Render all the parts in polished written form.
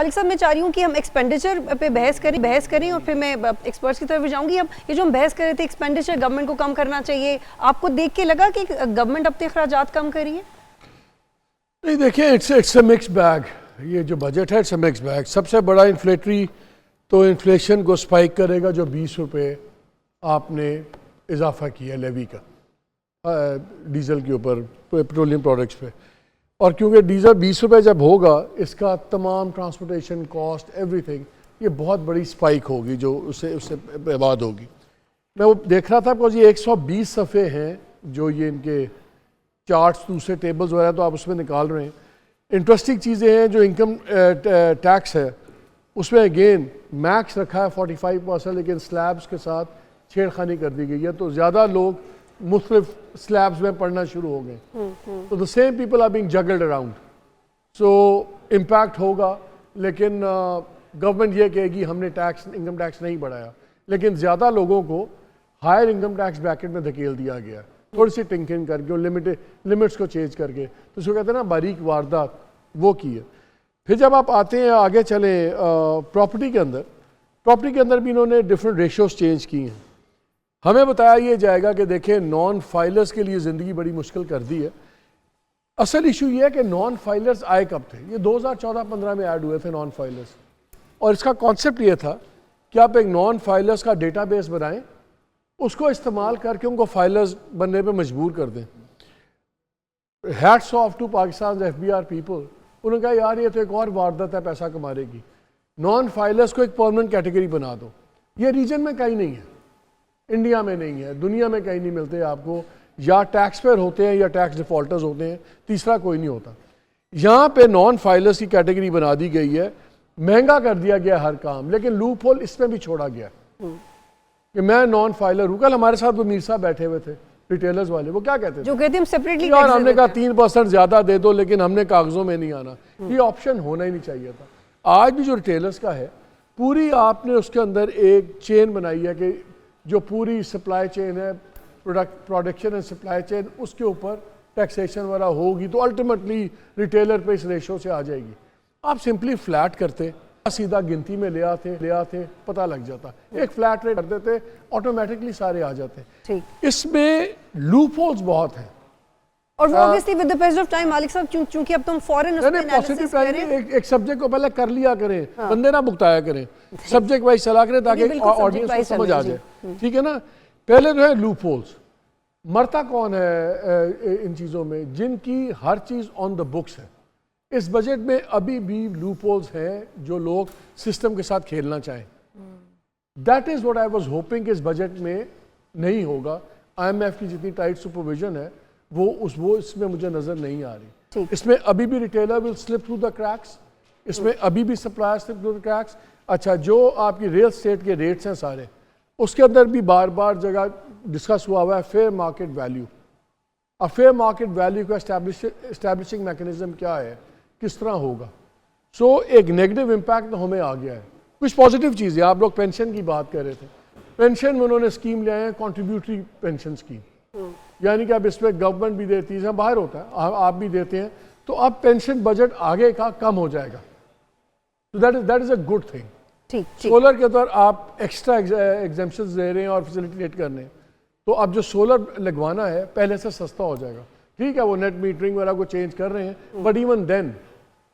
مالک صاحب میں چاہ رہی ہوں کہ ہم ایکسپینڈیچر پہ بحث کریں اور پھر میں ایکسپرٹس کی طرف جاؤں گی. اب یہ جو ہم بحث کر رہے تھے ایکسپینڈیچر گورنمنٹ کو کم کرنا چاہیے, آپ کو دیکھ کے لگا کہ گورنمنٹ اپنے اخراجات کم کر رہی ہے؟ نہیں دیکھیں, اٹس اے مکس بیگ. یہ جو بجٹ ہے اٹس اے مکس بیگ. سب سے بڑا انفلیٹری تو انفلیشن کو سپائک کرے گا جو 20 روپے آپ نے اضافہ کیا لیوی کا ڈیزل کے اوپر, پیٹرولیم پروڈکٹس پہ. اور کیونکہ ڈیزل 20 روپے جب ہوگا, اس کا تمام ٹرانسپورٹیشن کاسٹ ایوری تھنگ, یہ بہت بڑی سپائک ہوگی جو اس سے بعد ہوگی. میں وہ دیکھ رہا تھا کہ یہ 120 صفحے ہیں جو یہ ان کے چارٹس دوسرے ٹیبلز وغیرہ تو آپ اس میں نکال رہے ہیں. انٹرسٹنگ چیزیں ہیں جو انکم ٹیکس ہے اس میں اگین میکس رکھا ہے 45%, لیکن سلیبس کے ساتھ چھیڑ خانی کر دی گئی ہے, تو زیادہ لوگ مختلف سلیبس میں پڑھنا شروع ہو گئے. تو the same people are being juggled around. So impact ہوگا, لیکن گورنمنٹ یہ کہے گی ہم نے انکم ٹیکس نہیں بڑھایا, لیکن زیادہ لوگوں کو ہائر انکم ٹیکس بریکٹ میں دھکیل دیا گیا تھوڑی سی ٹنکرنگ کر کے, لمٹس کو چینج کر کے. تو اس کو کہتے ہیں نا باریک واردات, وہ کی ہے. پھر جب آپ آتے ہیں آگے چلیں پراپرٹی کے اندر بھی انہوں نے ڈفرینٹ ریشوز چینج کی ہیں. ہمیں بتایا یہ جائے گا کہ دیکھیں نان فائلرز کے لیے زندگی بڑی مشکل کر دی ہے. اصل ایشو یہ ہے کہ نان فائلرز آئے کب تھے؟ یہ 2014-15 میں ایڈ ہوئے تھے نان فائلرز, اور اس کا کانسیپٹ یہ تھا کہ آپ ایک نان فائلرز کا ڈیٹا بیس بنائیں, اس کو استعمال کر کے ان کو فائلرز بننے پہ مجبور کر دیں. Hats of two Pakistan FBR people, انہوں نے کہا یار یہ تو ایک اور واردات ہے پیسہ کمانے کی, نان فائلرز کو ایک پرماننٹ کیٹیگری بنا دو. یہ ریجن میں کہیں نہیں ہے, انڈیا میں نہیں ہے, دنیا میں کہیں نہیں ملتے آپ کو. یا ٹیکس پیئر ہوتے ہیں یا ٹیکس ڈیفالٹرز ہوتے ہیں, تیسرا کوئی نہیں ہوتا. یہاں پہ نان فائلرز کی کیٹیگری بنا دی گئی ہے, مہنگا کر دیا گیا ہر کام, لیکن لوپ ہول اس میں بھی چھوڑا گیا کہ میں نان فائلر ہوں. کل ہمارے ساتھ وہ میر صاحب بیٹھے ہوئے تھے ریٹیلرز والے, وہ کیا کہتے تھے, جو کہتے ہیں سیپریٹلی یار ہم نے کہا 3% زیادہ دے دو لیکن ہم نے کاغذوں میں نہیں آنا. یہ آپشن ہونا ہی نہیں چاہیے تھا. آج بھی جو ریٹیلرز کا ہے پوری آپ نے اس کے اندر ایک چین بنائی ہے کہ جو پوری سپلائی چین ہے, پروڈکشن اینڈ سپلائی چین, اس کے اوپر ٹیکسیشن وغیرہ ہوگی تو الٹیمیٹلی ریٹیلر پہ اس ریشو سے آ جائے گی. آپ سمپلی فلیٹ کرتے, سیدھا گنتی میں لے آتے پتہ لگ جاتا, ایک فلیٹ ریٹ کر دیتے, آٹومیٹکلی سارے آ جاتے. اس میں لوپ ہولز بہت ہیں, اور وہ obviously with the passage of time مالک صاحب چونکہ اب تم فوراً اس پہ انالیسس کریں, ایک سبجیکٹ کو پہلے کر لیا کریں, بندے نہ بکتایا کریں, سبجیکٹ وائز چلا کریں تاکہ آڈینس کو سمجھ آ جائے. ٹھیک ہے نا. پہلے جو ہے لوپ ہولز, مرتا کون ہے ان چیزوں میں جن کی ہر چیز آن دا بکس ہے. اس بجٹ میں ابھی بھی لوپ ہولز ہیں جو لوگ سسٹم کے ساتھ کھیلنا چاہیں. That is what I was hoping کہ اس بجٹ میں نہیں ہوگا. IMF کی جتنی ٹائٹ سپرویژن ہے وہ اس میں مجھے نظر نہیں آ رہی. اس میں ابھی بھی retailer will slip through the cracks, اس میں ابھی بھی supplier slip through the cracks. اچھا, جو آپ کی ریل اسٹیٹ کے ریٹس ہیں سارے, اس کے اندر بھی بار بار جگہ ڈسکس ہوا ہے فیئر مارکیٹ ویلیو. اب فیئر مارکیٹ ویلیو کا اسٹیبلشنگ میکنزم کیا ہے, کس طرح ہوگا. سو ایک نیگیٹو امپیکٹ تو ہمیں آ گیا ہے. کچھ پازیٹیو چیز ہے, آپ لوگ پینشن کی بات کر رہے تھے, پینشن میں انہوں نے اسکیم لے آئے ہیں کنٹریبیوٹری پینشن اسکیم, یعنی کہ اب اس میں گورنمنٹ بھی دیتی ہے, باہر ہوتا ہے آپ بھی دیتے ہیں, تو اب پینشن بجٹ آگے کا کم ہو جائے گا. تو that is a good thing. Solar کے طور آپ ایکسٹرا ایگزمپشنز دے رہے ہیں اور فیسیلیٹیٹ کر رہے ہیں, تو اب جو سولر لگوانا ہے پہلے سے سستا ہو جائے گا. ٹھیک ہے, وہ نیٹ میٹرنگ وغیرہ کو چینج کر رہے ہیں, بٹ ایون دین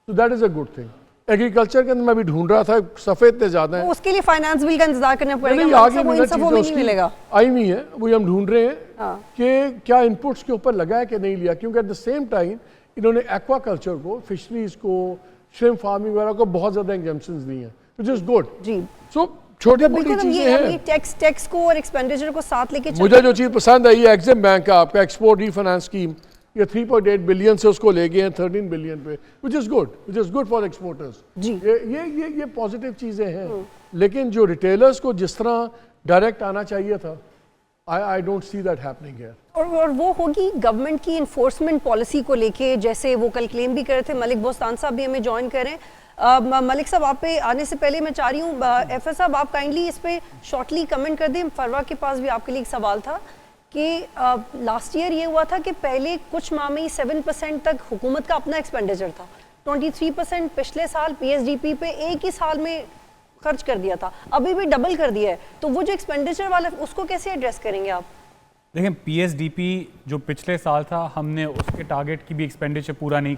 تو that is a good thing. Agriculture کے اندر میں بھی ڈھونڈ رہا تھا, صفحے اتنے زیادہ ہیں, اس کے لیے فائنانس بل کا انتظار کرنا پڑے گا, وہ ان سب میں نہیں ملے گا. آئی ہوئی ہے, وہی ہم ڈھونڈ رہے ہیں کہ کیا ان پٹس کے اوپر لگا ہے کہ نہیں لیا, کیونکہ ایٹ دا سیم ٹائم انہوں نے ایکوا کلچر کو, فشریز کو, شرم فارمنگ وغیرہ کو بہت زیادہ ایگزمپشنز دی ہیں, which is good. جی, سو چھوٹی موٹی چیزیں ہیں. ٹیکس کو اور ایکسپینڈیچر کو ساتھ لے کے مجھے جو چیز پسند آئی ہے ایگزم بینک کا آپ کا ایکسپورٹ ری فائنانس اسکیم, یہ 3.8 بلین سے اس کو لے گئے ہیں 13 بلین پہ, which is good for exporters. جی, یہ پازیٹیو چیزیں ہیں, لیکن جو ریٹیلرز کو جس طرح ڈائریکٹ آنا چاہیے تھا, I don't see that happening here. اور وہ ہوگی گورنمنٹ کی انفورسمنٹ پالیسی کو لے کے, جیسے وہ کل کلیم بھی کر رہے تھے. ملک بوستان صاحب بھی ہمیں جوائن کریں. ملک صاحب آپ پہ آنے سے پہلے میں چاہ رہی ہوں ایف ایس صاحب آپ کائنڈلی اس پہ شارٹلی کمنٹ کر دیں. فروا کے پاس بھی آپ کے لیے ایک سوال تھا کہ لاسٹ ایئر یہ ہوا تھا کہ پہلے کچھ ماہ میں 7% تک حکومت کا اپنا ایکسپینڈیچر تھا, 23% پچھلے سال پی ایس ڈی پی پہ ایک ہی سال میں خرچ کر دیا تھا, ابھی بھی ڈبل کر دیا ہے, تو وہ جو ایکسپینڈیچر والا اس کو کیسے ایڈریس کریں گے آپ؟ دیکھیں پی ایس ڈی پی جو پچھلے سال تھا, ہم نے اس کے ٹارگیٹ کی بھی ایکسپینڈیچر پورا نہیں